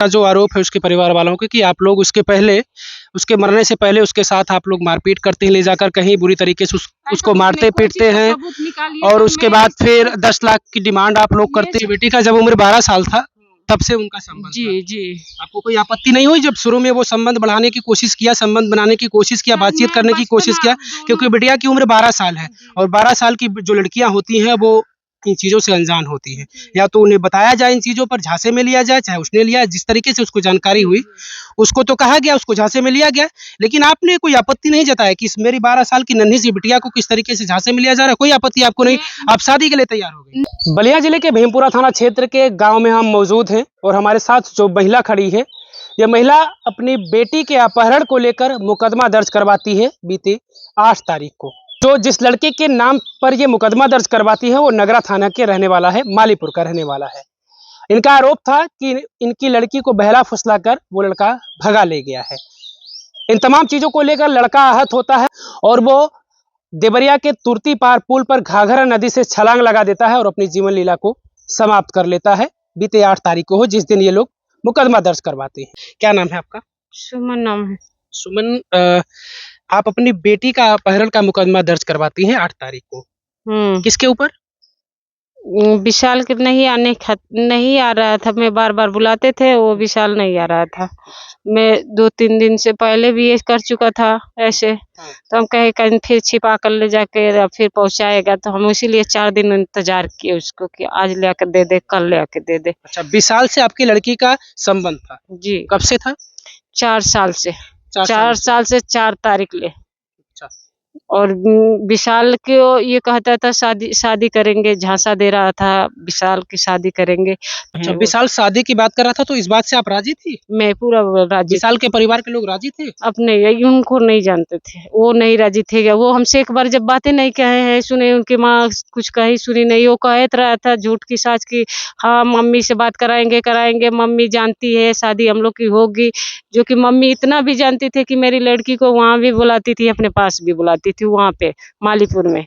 का जो आरोप है उसके परिवार वालों के कि आप लोग उसके मरने से पहले उसके साथ आप लोग मारपीट करते हैं, ले जाकर कहीं बुरी तरीके से उसको मारते पीटते हैं और उसके बाद फिर 10 लाख की डिमांड आप लोग करते हैं। बेटी का जब उम्र 12 साल था तब से उनका संबंध था। जी जी। आपको कोई आपत्ति नहीं हुई जब शुरू में वो संबंध बढ़ाने की कोशिश किया, संबंध बनाने की कोशिश किया, बातचीत करने की कोशिश किया? क्योंकि बिटिया की उम्र 12 साल है और 12 साल की जो लड़कियां होती हैं वो इन चीज़ों से अनजान होती हैं। या तो उन्हें बताया जाए इन चीज़ों पर, झांसे में लिया जाए, चाहे उसने लिया, जिस तरीके से उसको जानकारी हुई उसको तो कहा गया, उसको झांसे में लिया गया, लेकिन आपने कोई आपत्ति नहीं जताया कि इस मेरी 12 साल की नन्ही सी बिटिया को किस तरीके से झांसे में लिया जा रहा है? कोई आपत्ति आपको नहीं, आप शादी के लिए तैयार हो गई। बलिया जिले के भीमपुरा थाना क्षेत्र के गांव में हम मौजूद हैं और हमारे साथ जो महिला खड़ी है, यह महिला अपनी बेटी के अपहरण को लेकर मुकदमा दर्ज करवाती है बीती 8 तारीख को। जो जिस लड़के के नाम पर यह मुकदमा दर्ज करवाती है वो नगरा थाना के रहने वाला है, मालीपुर का रहने वाला है। इनका आरोप था कि इनकी लड़की को बहला फुसला कर वो लड़का भगा ले गया है। इन तमाम चीजों को लेकर लड़का आहत होता है और वो देवरिया के तुर्ती पार पुल पर घाघरा नदी से छलांग लगा देता है और अपनी जीवन लीला को समाप्त कर लेता है। बीते 8 तारीख को हो जिस दिन ये लोग मुकदमा दर्ज करवाते हैं। क्या नाम है आपका? सुमन नाम है। सुमन, आप अपनी बेटी का अपहरण का मुकदमा दर्ज करवाती हैं 8 तारीख को, किसके ऊपर? विशाल के नहीं आ रहा था। मैं बार बार बुलाते थे, वो विशाल नहीं आ रहा था। मैं 2-3 दिन से पहले भी ये कर चुका था ऐसे, तो हम कहे कहीं फिर छिपा कर ले जाके फिर पहुंचाएगा, तो हम इसीलिए 4 दिन इंतजार किए उसको कि आज ले आकर दे दे, कल ले आके दे दे। अच्छा, विशाल से आपकी लड़की का संबंध था? जी। कब से था? 4 साल से। 4 साल से 4 तारीख ले। अच्छा। और विशाल को ये कहता था शादी करेंगे, झांसा दे रहा था विशाल की शादी करेंगे। अच्छा, विशाल शादी की बात कर रहा था तो इस बात से आप राजी थी? मैं पूरा राजी। विशाल के परिवार के लोग राजी थे? अपने उनको नहीं जानते थे, वो नहीं राजी थे। वो हमसे एक बार जब बातें नहीं कहे हैं, सुने, उनकी माँ कुछ कही सुनी नहीं, वो कहत रहा था झूठ की साच की हाँ मम्मी से बात कराएंगे, मम्मी जानती है शादी हम लोग की होगी। जो कि मम्मी इतना भी जानती थी कि मेरी लड़की को वहाँ भी बुलाती थी, अपने पास भी बुलाती थी वहाँ पे मालीपुर में,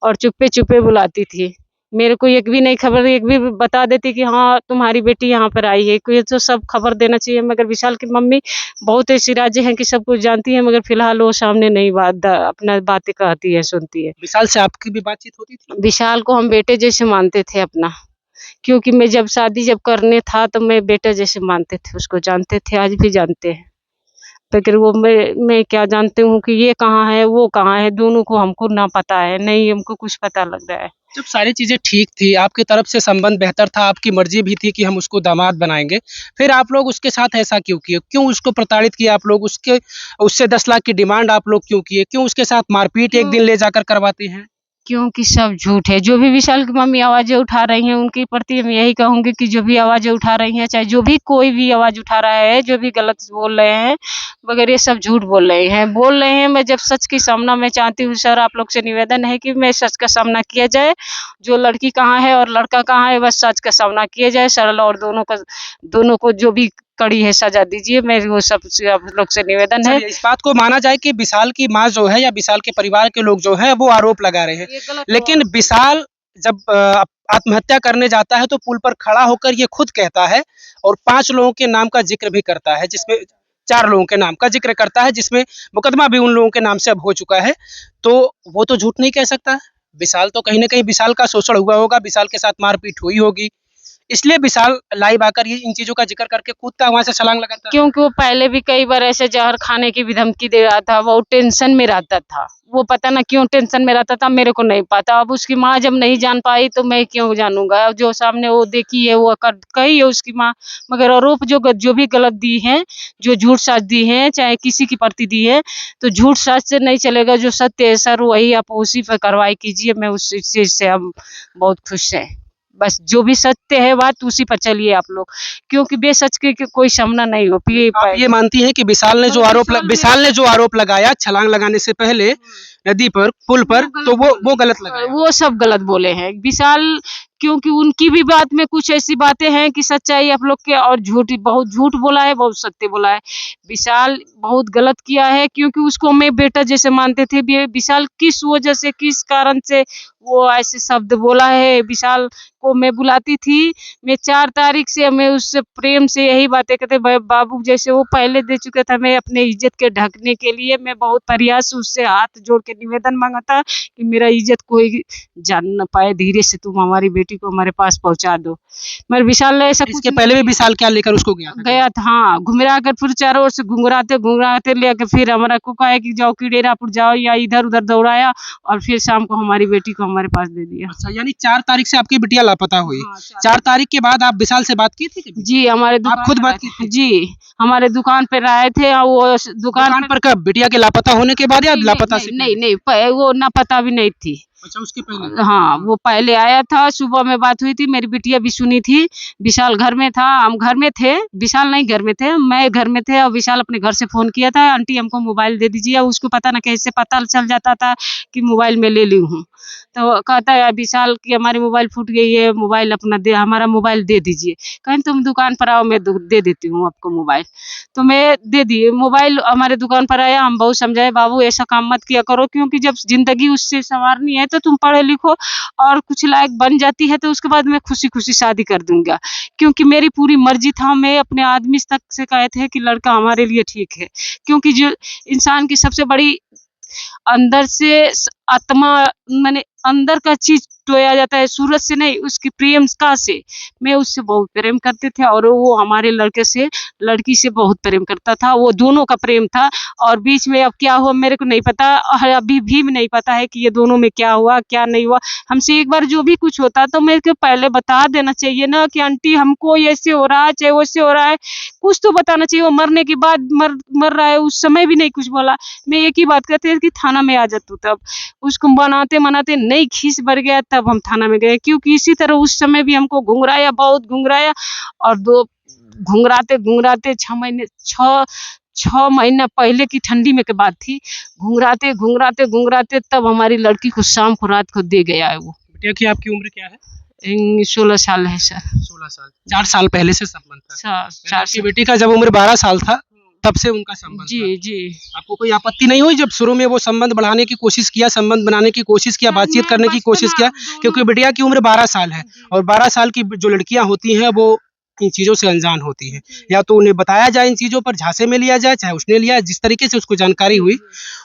और चुप्पे चुप्पे बुलाती थी। मेरे को एक भी नहीं खबर, एक भी बता देती कि हाँ तुम्हारी बेटी यहाँ पर आई है, कोई तो सब खबर देना चाहिए। मगर विशाल की मम्मी बहुत ऐसी राज्य हैं कि सब कुछ जानती है, मगर फिलहाल वो सामने नहीं अपना बातें कहती है, सुनती है। विशाल से आपकी भी बातचीत होती थी? विशाल को हम बेटे जैसे मानते थे अपना, क्योंकि मैं जब शादी करने था तो मैं बेटे जैसे मानते थे उसको, जानते थे, आज भी जानते हैं। लेकिन वो मैं क्या जानती हूँ कि ये कहाँ है वो कहाँ है, दोनों को हमको ना पता है, नहीं हमको कुछ पता लग रहा है। जब सारी चीजें ठीक थी, आपकी तरफ से संबंध बेहतर था, आपकी मर्जी भी थी कि हम उसको दामाद बनाएंगे, फिर आप लोग उसके साथ ऐसा क्यों किए? क्यों उसको प्रताड़ित किया आप लोग? उससे 10 लाख की डिमांड आप लोग क्यों किए? क्यों उसके साथ मारपीट एक दिन ले जाकर करवाते हैं? क्योंकि सब झूठ है। जो भी विशाल की मम्मी आवाजें उठा रही हैं उनके प्रति मैं यही कहूंगी कि जो भी आवाजें उठा रही हैं, चाहे जो भी कोई भी आवाज उठा रहा है, जो भी गलत बोल रहे हैं, मगर ये सब झूठ बोल रहे हैं। मैं जब सच की सामना मैं चाहती हूँ सर, आप लोग से निवेदन है कि मैं सच का सामना किया जाए। जो लड़की कहाँ है और लड़का कहाँ है, बस सच का सामना किया जाए सरल, और दोनों को जो भी कड़ी है सजा दीजिए। मेरी वो सब आप लोग से निवेदन है। इस बात को माना जाए कि विशाल की माँ जो है या विशाल के परिवार के लोग जो है वो आरोप लगा रहे हैं, लेकिन विशाल जब आत्महत्या करने जाता है तो पुल पर खड़ा होकर ये खुद कहता है और 5 लोगों के नाम का जिक्र भी करता है, जिसमें 4 लोगों के नाम का जिक्र करता है, जिसमें मुकदमा भी उन लोगों के नाम से अब हो चुका है। तो वो तो झूठ नहीं कह सकता। विशाल तो कहीं ना कहीं विशाल का शोषण हुआ होगा, विशाल के साथ मारपीट हुई होगी, इसलिए विशाल लाइव आकर ये इन चीजों का जिक्र करके कूदता वहां से छलांग लगाता। क्योंकि वो पहले भी कई बार ऐसे जहर खाने की भी धमकी दे रहा था, वो टेंशन में रहता था। वो पता ना क्यों टेंशन में रहता था, मेरे को नहीं पता। अब उसकी माँ जब नहीं जान पाई तो मैं क्यों जानूंगा? जो सामने वो देखी है वो कही है उसकी माँ, मगर आरोप जो भी गलत दी है, जो झूठ साच दी है, चाहे किसी की प्रति दी है, तो झूठ साच से नहीं चलेगा। जो सत्य है सर वही आप उसी पर कार्रवाई कीजिए। मैं उस चीज से हम बहुत खुश हैं। बस जो भी सत्य है बात उसी पर चलिए आप लोग, क्योंकि बेसच के कोई सामना नहीं हो। आप ये मानती हैं कि विशाल ने जो आरोप लगाया छलांग लगाने से पहले नदी पर पुल पर, तो वो गलत लगाया? वो सब गलत बोले हैं। विशाल क्योंकि उनकी भी बात में कुछ ऐसी बातें हैं कि सच्चाई आप लोग के, और झूठ, बहुत झूठ बोला है, बहुत सत्य बोला है। विशाल बहुत गलत किया है, क्योंकि उसको मैं बेटा जैसे मानते थे। विशाल किस वजह से, किस कारण से वो ऐसे शब्द बोला है। विशाल को मैं बुलाती थी, मैं 4 तारीख से मैं उससे प्रेम से यही बातें कहते, बाबू जैसे वो पहले दे चुका था, मैं अपने इज्जत के ढकने के लिए मैं बहुत प्रयास उससे हाथ जोड़ के निवेदन मांगा था कि मेरा इज्जत कोई जान न पाए, धीरे से तुम हमारी बेटी को हमारे पास पहुंचा दो। मगर विशाल ने ऐसा इसके कुछ पहले भी विशाल क्या लेकर उसको गया था? गया था, हाँ, घुमरा कर फिर चारों ओर से घुंघराते घुंघराते लेके फिर हमारा को कहा कि जाओ कि डेरापुर जाओ, या इधर उधर दौड़ाया, और फिर शाम को हमारी बेटी को हमारे पास दे दिया। अच्छा, यानी 4 तारीख से आपकी बिटिया लापता हुई। हाँ, 4 तारीख के बाद आप विशाल से बात की थी कभी? जी, हमारे दुकान खुद पर बात आए की थे। जी, हमारे दुकान पे आए थे, और वो दुकान दुकान पर कब? बिटिया के लापता होने के बाद या नहीं, लापता से नहीं, पहले? नहीं, वो ना पता भी नहीं थी। अच्छा, उसके पहले। हाँ, वो पहले आया था, सुबह में बात हुई थी, मेरी बिटिया भी सुनी थी। विशाल घर में था, हम घर में थे, विशाल नहीं घर में थे, मैं घर में थे, और विशाल अपने घर से फ़ोन किया था, आंटी हमको मोबाइल दे दीजिए। उसको पता ना कैसे पता चल जाता था कि मोबाइल मैं ले ली हूँ। तो कहता है विशाल कि हमारी मोबाइल फूट गई है, मोबाइल अपना दे, हमारा मोबाइल दे दीजिए। कहें तुम दुकान पर आओ, मैं दे देती हूँ आपको मोबाइल। तो मैं दे दी मोबाइल, हमारे दुकान पर आया, हम बहुत समझाए, बाबू ऐसा काम मत किया करो, क्योंकि जब ज़िंदगी उससे संवारनी है तो तुम पढ़े लिखो और कुछ लायक बन जाती है, तो उसके बाद मैं खुशी-खुशी शादी कर दूँगा। क्योंकि मेरी पूरी मर्ज़ी था, मैं अपने आदमी तक से कहे थे कि लड़का हमारे लिए ठीक है। क्योंकि जो इंसान की सबसे बड़ी अंदर से आत्मा, माने अंदर का चीज टोया जाता है, सूरज से नहीं, उसकी प्रेमिका से। मैं उससे बहुत प्रेम करते थे, और वो हमारे लड़की से बहुत प्रेम करता था, वो दोनों का प्रेम था। और बीच में अब क्या हुआ मेरे को नहीं पता, और अभी भी नहीं पता है कि ये दोनों में क्या हुआ क्या नहीं हुआ। हमसे एक बार जो भी कुछ होता तो मेरे को पहले बता देना चाहिए ना कि आंटी हमको ऐसे हो रहा है, चाहे वैसे हो रहा है, कुछ तो बताना चाहिए। वो मरने के बाद मर रहा है, उस समय भी नहीं कुछ बोला। मैं एक ही बात कहती थी कि थाना में आ जा तू। तब उसको मनाते मनाते नहीं खीस भर गया, तब हम थाना में गए, क्योंकि इसी तरह उस समय भी हमको घुंघराया, बहुत घुंघराया। और दो घुंघराते घुंघराते 6 महीना पहले की ठंडी में के बात थी, घुंघराते घुंघराते घुंघराते तब हमारी लड़की को शाम को रात को दे गया है वो। बिटिया की आपकी उम्र क्या है? 16 साल है सर। 16 साल। 4 साल पहले से संबंध था। चार यानी आपकी साल। बेटी का जब उम्र 12 साल था, तब से उनका संबंध था। जी जी। आपको कोई आपत्ति नहीं हुई जब शुरू में वो संबंध बढ़ाने की कोशिश किया, संबंध बनाने की कोशिश किया, बातचीत करने की कोशिश किया? क्योंकि बिटिया की उम्र 12 साल है, और 12 साल की जो लड़कियां होती हैं वो इन चीज़ों से अनजान होती हैं। या तो उन्हें बताया जाए इन चीज़ों पर, झांसे में लिया जाए, चाहे उसने लिया, जिस तरीके से उसको जानकारी हुई,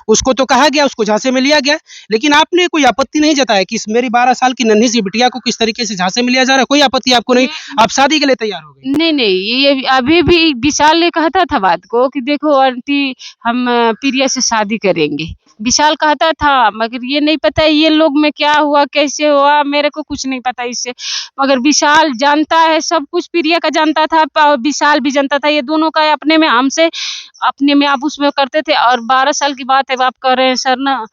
उसको तो कहा गया, उसको झांसे में लिया गया। लेकिन आपने कोई आपत्ति नहीं जताया कि इस मेरी 12 साल की नन्ही सी बिटिया को किस तरीके से झांसे में लिया जा रहा है? कोई आपत्ति आपको नहीं? आप शादी के लिए तैयार हो गई? नहीं, नहीं, ये अभी भी विशाल ने कहता था बात को कि देखो आंटी हम प्रिया से शादी करेंगे। विशाल कहता था, मगर ये नहीं पता ये लोग में क्या हुआ, कैसे हुआ, मेरे को कुछ नहीं पता इससे। मगर विशाल जानता है सब कुछ, प्रिया का जानता था, विशाल भी जानता था, ये दोनों का अपने में हमसे अपने में आपस में करते थे। और 12 साल की बात है, आप कह रहे हैं सर ना,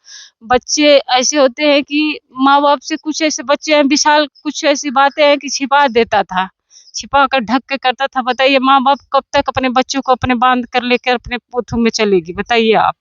बच्चे ऐसे होते हैं कि माँ बाप से कुछ ऐसे बच्चे हैं, विशाल कुछ ऐसी बातें हैं कि छिपा देता था, छिपा कर ढक के करता था। बताइए माँ बाप कब तक अपने बच्चों को अपने बांध कर लेकर अपने पोथों में चलेगी? बताइए आप,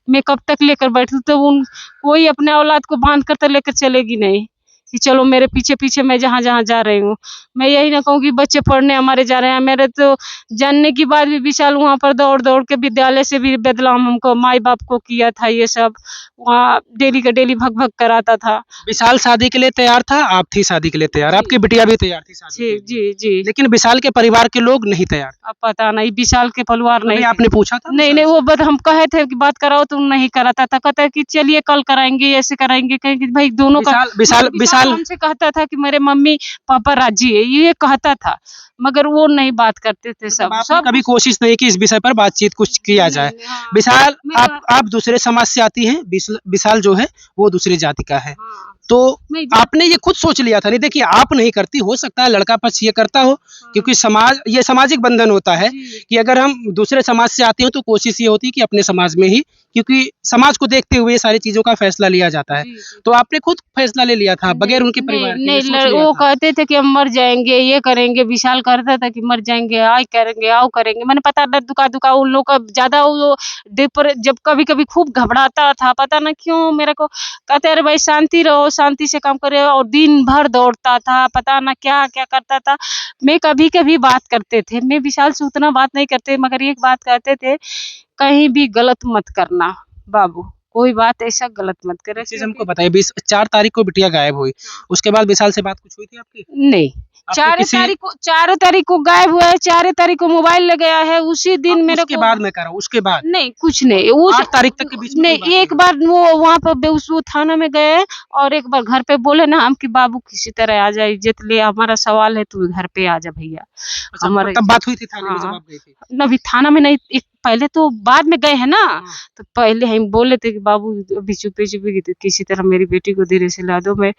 मैं कब तक लेकर बैठूं? तो उन कोई अपने औलाद को बांध कर तो लेकर चलेगी नहीं कि चलो मेरे पीछे पीछे मैं जहाँ जहाँ जा रही हूँ। मैं यही ना कहूँ कि बच्चे पढ़ने हमारे जा रहे हैं, मेरे तो जानने की बाद भी विशाल वहाँ पर दौड़ दौड़ के विद्यालय से भी बदनाम हमको माई बाप को किया था। ये सब वहाँ डेली का डेली भग भग कराता था। विशाल शादी के लिए तैयार था, आप थी शादी के लिए तैयार, जी। आपकी बिटिया भी तैयार थी शादी के जी लिए। जी जी। लेकिन विशाल के परिवार के लोग नहीं तैयार। अब पता नहीं विशाल के परिवार कभी नहीं आपने पूछा था नहीं विशाल नहीं, से? वो बात हम कहे थे कि बात कराओ, तुम नहीं कराता था। कहता है कि चलिए कल कराएंगे, ऐसे कराएंगे, कहेंगे भाई दोनों का। विशाल विशाल मगर विशाल हमसे कहता था कि मेरे मम्मी पापा राजी है, ये कहता था, मगर वो नहीं बात करते थे। सब आपने सब कभी कोशिश नहीं की इस विषय पर बातचीत कुछ किया नहीं, जाए? नहीं, हाँ। विशाल, मेरा आप दूसरे समाज से आती हैं, विशाल जो है वो दूसरी जाति का है, हाँ, तो मैं आपने ये खुद सोच लिया था? नहीं, देखिए आप नहीं करती, हो सकता है लड़का पक्ष ये करता हो, क्योंकि समाज, ये सामाजिक बंधन होता है जी, कि अगर हम दूसरे समाज से आते हो तो कोशिश ये होती है कि अपने समाज में ही, क्योंकि समाज को देखते हुए ये सारी चीजों का फैसला लिया जाता है। जी, जी। तो आपने खुद फैसला ले लिया था बगैर उनके नहीं परिवार के, ये नहीं, सोच लिया वो था? कहते थे कि हम मर जाएंगे, ये करेंगे। विशाल करता था कि मर जाएंगे, आई करेंगे, आओ करेंगे। मैंने पता न दुका दुका उन लोग का ज्यादा वो डिपर, जब कभी कभी खूब घबराता था, पता ना क्यों मेरे को कहते अरे भाई शांति रहो शांति से काम करे, और दिन भर दौड़ता था, पता ना क्या क्या करता था। मैं कभी कभी बात करते थे, मैं विशाल से उतना बात नहीं करते, मगर एक बात कहते थे, कहीं भी गलत मत करना बाबू, कोई बात ऐसा गलत मत करे। एक चीज हमको बताइए, 4 तारीख को बिटिया गायब हुई, उसके बाद विशाल से बात कुछ हुई थी आपकी? नहीं, आपने 4 तारीख को गायब हुआ है, 4 तारीख को मोबाइल ले गया है, उसी दिन मेरे उसके को बाद मैं कह रहा हूँ, उसके बाद नहीं, कुछ नहीं, उस 8 तारीख तक के बीच में कोई बात नहीं, एक बार वो वहाँ पर वो थाना में गए, और एक बार घर पे बोले ना हम कि बाबू किसी तरह आ जाए, इज्जत ले, हमारा सवाल है, तू घर पे आ जा भैया। अच्छा, हमारा तब बात हुई थी थाने में जब हाँ, आप गई थी? अभी थाना में नहीं, एक पहले तो बाद में गए हैं ना, हाँ। तो पहले हम बोले थे कि बाबू अभी चुपे चुपे किसी तरह मेरी बेटी को धीरे से ला दो, मैं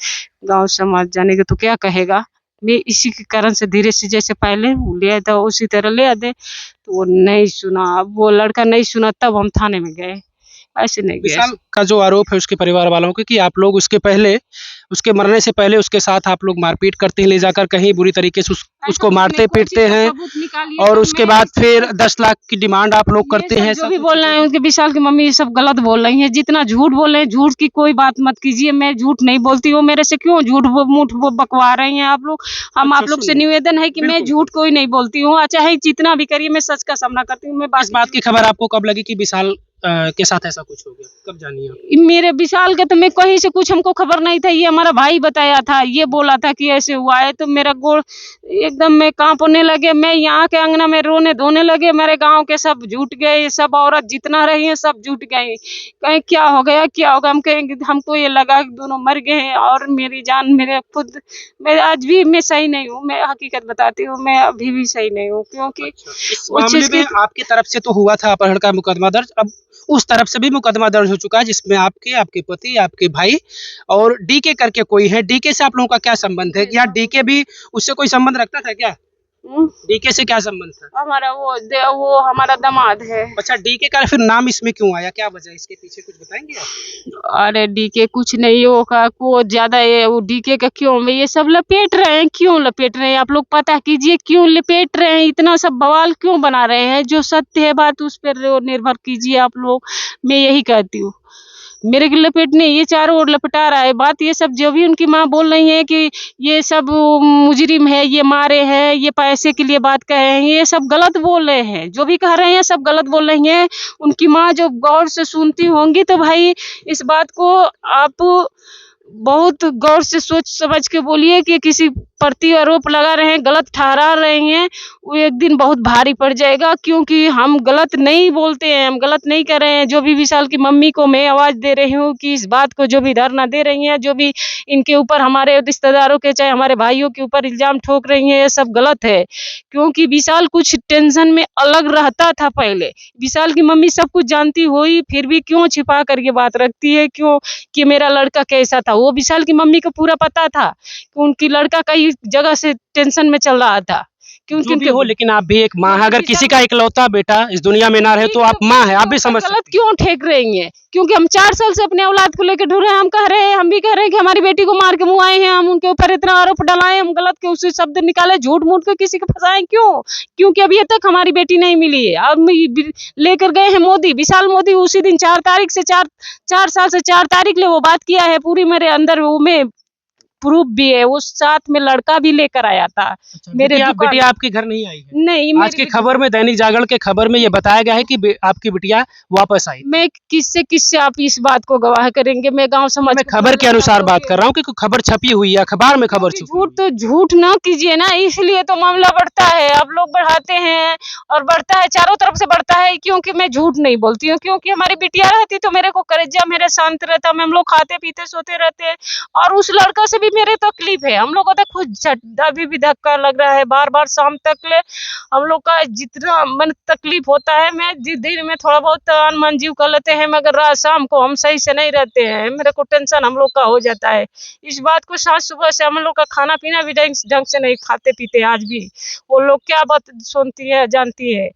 गांव समाज जानेगा तो क्या कहेगा, मैं इसी के कारण से धीरे से जैसे पहले वो ले आया था उसी तरह ले आ दे, तो वो नहीं सुना, अब वो लड़का नहीं सुना, तब हम थाने में गए, ऐसे नहीं गए। विशाल का जो आरोप है उसके परिवार वालों के कि आप लोग उसके मरने से पहले उसके साथ आप लोग मारपीट करते हैं, ले जाकर कहीं बुरी तरीके से उसको मारते पीटते हैं, और उसके बाद फिर 10 लाख की डिमांड आप लोग करते हैं। जो भी बोल रहे हैं उनके विशाल की मम्मी ये सब गलत बोल रही है, जितना झूठ बोल रहे हैं, झूठ की कोई बात मत कीजिए, मैं झूठ नहीं बोलती हूँ, मेरे से क्यों झूठ मूठ बकवा रही हैं आप लोग। हम आप लोग से निवेदन है कि मैं झूठ कोई नहीं बोलती हूँ, चाहे जितना भी करिए, मैं सच का सामना करती हूँ। मैं इस बात की खबर आपको कब लगी कि विशाल के साथ ऐसा कुछ हो गया, कब जानी आप? मेरे विशाल के तो मैं कहीं से कुछ हमको खबर नहीं था, ये हमारा भाई बताया था, ये बोला था कि ऐसे हुआ है, तो मेरा गोड़ एकदम में कांपने लगे, मैं यहाँ के अंगना में रोने धोने लगे, मेरे गांव के सब जुट गए, सब औरत जितना रही हैं सब जुट गई, कहीं क्या हो गया क्या होगा, हम कहेंगे हमको ये लगा कि दोनों मर गए हैं, और मेरी जान मेरे खुद, मैं आज भी मैं सही नहीं हूँ, मैं हकीकत बताती हूँ, मैं अभी भी सही नहीं हूँ, क्योंकि इस मामले में आपकी तरफ से तो हुआ था अपहरण का मुकदमा दर्ज, अब उस तरफ से भी मुकदमा दर्ज हो चुका है, जिसमें आपके पति, आपके भाई और डीके करके कोई है। डीके से आप लोगों का क्या संबंध है? या डीके भी उससे कोई संबंध रखता था क्या? डीके से क्या संबंध था? हमारा वो हमारा दामाद है। अच्छा, डीके का फिर नाम इसमें क्यों आया, क्या वजह इसके पीछे कुछ बताएंगे आप? अरे डीके कुछ नहीं होगा, को ज्यादा ये वो डीके का क्यों ये सब लपेट रहे हैं, क्यों लपेट रहे हैं, आप लोग पता कीजिए क्यों लपेट रहे हैं, इतना सब बवाल क्यों बना रहे हैं, जो सत्य है बात उस पर निर्भर कीजिए आप लोग, मैं यही कहती हूँ। मेरे के लपेटने ये चारों ओर लपटा रहा है बात, ये सब जो भी उनकी माँ बोल रही है कि ये सब मुजरिम है, ये मारे हैं, ये पैसे के लिए बात कह रहे हैं, ये सब गलत बोल रहे हैं, जो भी कह रहे हैं सब गलत बोल रही हैं। उनकी माँ जो गौर से सुनती होंगी तो भाई इस बात को आप बहुत गौर से सोच समझ के बोलिए कि किसी प्रति आरोप लगा रहे हैं, गलत ठहरा रहे हैं, वो एक दिन बहुत भारी पड़ जाएगा, क्योंकि हम गलत नहीं बोलते हैं, हम गलत नहीं कर रहे हैं। जो भी विशाल की मम्मी को मैं आवाज़ दे रही हूँ कि इस बात को जो भी धरना दे रही हैं, जो भी इनके ऊपर हमारे रिश्तेदारों के चाहे हमारे भाइयों के ऊपर इल्ज़ाम ठोक रही हैं, ये सब गलत है, क्योंकि विशाल कुछ टेंशन में अलग रहता था पहले। विशाल की मम्मी सब कुछ जानती हुई फिर भी क्यों छिपा कर ये बात रखती है, क्यों कि मेरा लड़का कैसा था, वो विशाल की मम्मी को पूरा पता था कि उनकी लड़का कई जगह से टेंशन में चल रहा था, क्योंकि जो भी हो, लेकिन आप भी एक माँ है, अगर किसी का इकलौता बेटा इस दुनिया में ना रहे तो आप माँ है, आप भी समझ गलत सकती क्यों ठेक रही हैं, क्योंकि हम 4 साल से अपने औलाद को लेकर ढूंढ रहे हैं, हम कह रहे हैं, हम भी कह रहे हैं कि हमारी बेटी को मार के मुँह आए हैं, हम उनके ऊपर इतना आरोप डलाए, हम गलत के उसे शब्द निकाले, झूठ मूठ के किसी को फंसाएं, क्यों? क्योंकि अभी तक हमारी बेटी नहीं मिली है। अब लेकर गए हैं मोदी, विशाल मोदी उसी दिन 4 तारीख से 4 साल से 4 तारीख ले वो बात किया है, पूरी मेरे अंदर वो में प्रूफ भी है, वो साथ में लड़का भी लेकर आया था। अच्छा, मेरे बिटिया आपके घर नहीं आई है? नहीं, आज की खबर में, दैनिक जागरण के खबर में ये बताया गया है कि आपकी बिटिया वापस आई। मैं किससे आप इस बात को गवाह करेंगे, मैं गांव समाज मैं खबर के अनुसार बात कर रहा हूँ कि खबर छपी हुई है, अखबार में खबर छपी। झूठ तो झूठ ना कीजिए ना, इसलिए तो मामला बढ़ता है, आप लोग बढ़ाते हैं और बढ़ता है, चारों तरफ से बढ़ता है, क्योंकि मैं झूठ नहीं बोलती हूँ, क्योंकि हमारी बिटिया रहती तो मेरे को करेजा मेरे शांत रहता, हम लोग खाते पीते सोते रहते, और उस लड़का से भी मेरे तकलीफ है, हम लोग को तो खुद अभी भी धक्का लग रहा है, बार बार शाम तक ले हम लोग का जितना मन तकलीफ होता है, मैं दिन में थोड़ा बहुत मन जीव कर लेते हैं, मगर रात शाम को हम सही से नहीं रहते हैं, मेरे को टेंशन हम लोग का हो जाता है। इस बात को साथ सुबह से हम लोग का खाना पीना भी ढंग से नहीं खाते पीते, आज भी वो लोग क्या बात सुनती है जानती है।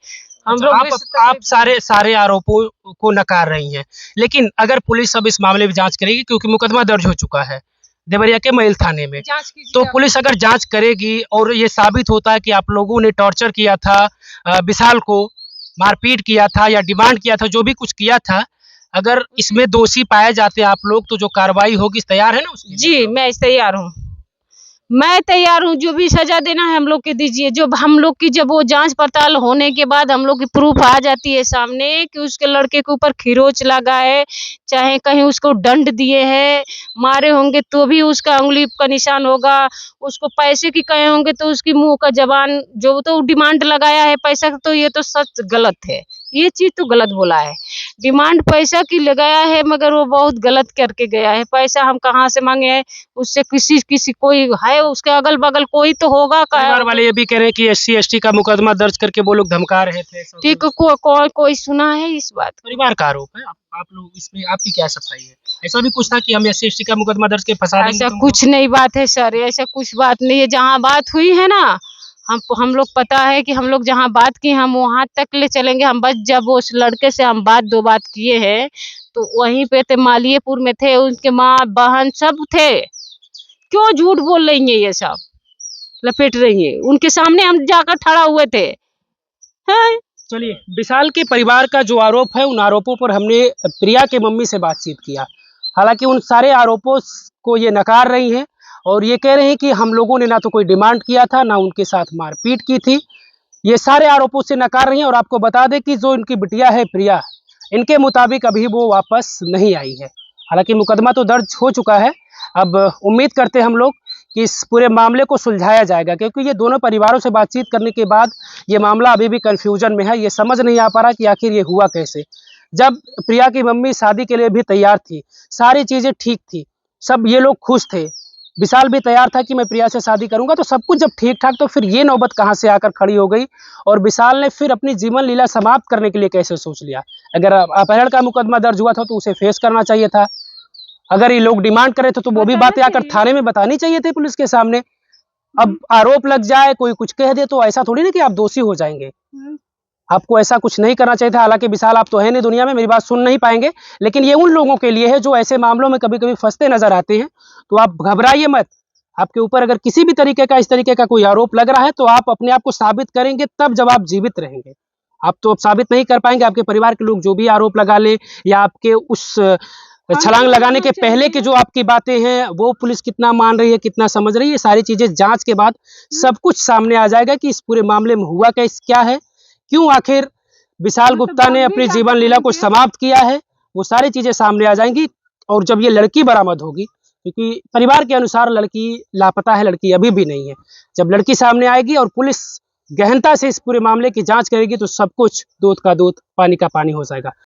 हम लोग आप सारे आरोपों को नकार रही हैं, लेकिन अगर पुलिस अब इस मामले में जांच करेगी, क्योंकि मुकदमा दर्ज हो चुका है देवरिया के महिल थाने में, तो पुलिस अगर जांच करेगी और ये साबित होता है कि आप लोगों ने टॉर्चर किया था, विशाल को मारपीट किया था या डिमांड किया था, जो भी कुछ किया था, अगर इसमें दोषी पाए जाते आप लोग तो जो कार्रवाई होगी तैयार है ना उसके लिए? जी मैं तैयार हूँ, मैं तैयार हूँ, जो भी सजा देना है हम लोग के दीजिए। जो हम लोग की जब वो जांच पड़ताल होने के बाद हम लोग की प्रूफ आ जाती है सामने कि उसके लड़के के ऊपर खीरोच लगा है, चाहे कहीं उसको दंड दिए हैं, मारे होंगे तो भी उसका उंगली का निशान होगा, उसको पैसे की कहे होंगे तो उसकी मुंह का जबान जो तो डिमांड लगाया है पैसा का, तो ये तो सच गलत है, ये चीज तो गलत बोला है। डिमांड पैसा की लगाया है मगर वो बहुत गलत करके गया है। पैसा हम कहाँ से मांगे हैं उससे? किसी कोई है उसके अगल बगल कोई तो होगा का? परिवार वाले ये भी कह रहे हैं कि SC ST का मुकदमा दर्ज करके वो लोग धमका रहे थे, ऐसा ठीक कुछ। कोई सुना है इस बात? परिवार का आरोप है। आप लोग इसमें आपकी क्या सफाई है? ऐसा भी कुछ था कि हम SC ST का मुकदमा दर्ज के फंसा देंगे ऐसा तुमको? कुछ नहीं बात है सर, ऐसा कुछ बात नहीं है। जहाँ बात हुई है ना, हम लोग पता है कि हम लोग जहाँ बात की हम वहां तक ले चलेंगे। हम बस जब उस लड़के से हम दो बात किए हैं तो वहीं पे थे, मालियपुर में थे, उनके माँ बहन सब थे। क्यों झूठ बोल रही है? ये सब लपेट रही है, उनके सामने हम जाकर खड़ा हुए थे। हैं? चलिए, विशाल के परिवार का जो आरोप है उन आरोपों पर हमने प्रिया के मम्मी से बातचीत किया। हालांकि उन सारे आरोपों को ये नकार रही हैं और ये कह रहे हैं कि हम लोगों ने ना तो कोई डिमांड किया था, ना उनके साथ मारपीट की थी। ये सारे आरोपों से नकार रही हैं और आपको बता दें कि जो इनकी बिटिया है प्रिया, इनके मुताबिक अभी वो वापस नहीं आई है। हालांकि मुकदमा तो दर्ज हो चुका है। अब उम्मीद करते हैं हम लोग कि इस पूरे मामले को सुलझाया जाएगा, क्योंकि ये दोनों परिवारों से बातचीत करने के बाद ये मामला अभी भी कन्फ्यूजन में है। ये समझ नहीं आ पा रहा कि आखिर ये हुआ कैसे। जब प्रिया की मम्मी शादी के लिए भी तैयार थी, सारी चीज़ें ठीक थी, सब ये लोग खुश थे, विशाल भी तैयार था कि मैं प्रिया से शादी करूंगा, तो सब कुछ जब ठीक ठाक, तो फिर ये नौबत कहाँ से आकर खड़ी हो गई और विशाल ने फिर अपनी जीवन लीला समाप्त करने के लिए कैसे सोच लिया? अगर अपहरण का मुकदमा दर्ज हुआ था तो उसे फेस करना चाहिए था। अगर ये लोग डिमांड करे थे तो वो भी बातें आकर थाने में बतानी चाहिए थी पुलिस के सामने। अब आरोप लग जाए, कोई कुछ कह दे तो ऐसा थोड़ी ना कि आप दोषी हो जाएंगे। आपको ऐसा कुछ नहीं करना चाहिए था। हालांकि विशाल आप तो है नहीं दुनिया में, मेरी बात सुन नहीं पाएंगे, लेकिन ये उन लोगों के लिए है जो ऐसे मामलों में कभी कभी फंसते नजर आते हैं। तो आप घबराइए मत। आपके ऊपर अगर किसी भी तरीके का इस तरीके का कोई आरोप लग रहा है तो आप अपने आप को साबित करेंगे तब जब आप जीवित रहेंगे। आप तो अब साबित नहीं कर पाएंगे। आपके परिवार के लोग जो भी आरोप लगा ले या आपके उस छलांग लगाने के पहले की जो आपकी बातें हैं वो पुलिस कितना मान रही है, कितना समझ रही है, ये सारी चीजें जांच के बाद सब कुछ सामने आ जाएगा कि इस पूरे मामले में हुआ क्या है, क्यों आखिर विशाल गुप्ता ने अपनी जीवन लीला को समाप्त किया है। वो सारी चीजें सामने आ जाएंगी। और जब ये लड़की बरामद होगी, क्योंकि परिवार के अनुसार लड़की लापता है, लड़की अभी भी नहीं है, जब लड़की सामने आएगी और पुलिस गहनता से इस पूरे मामले की जांच करेगी तो सब कुछ दूध का दूध पानी का पानी हो जाएगा।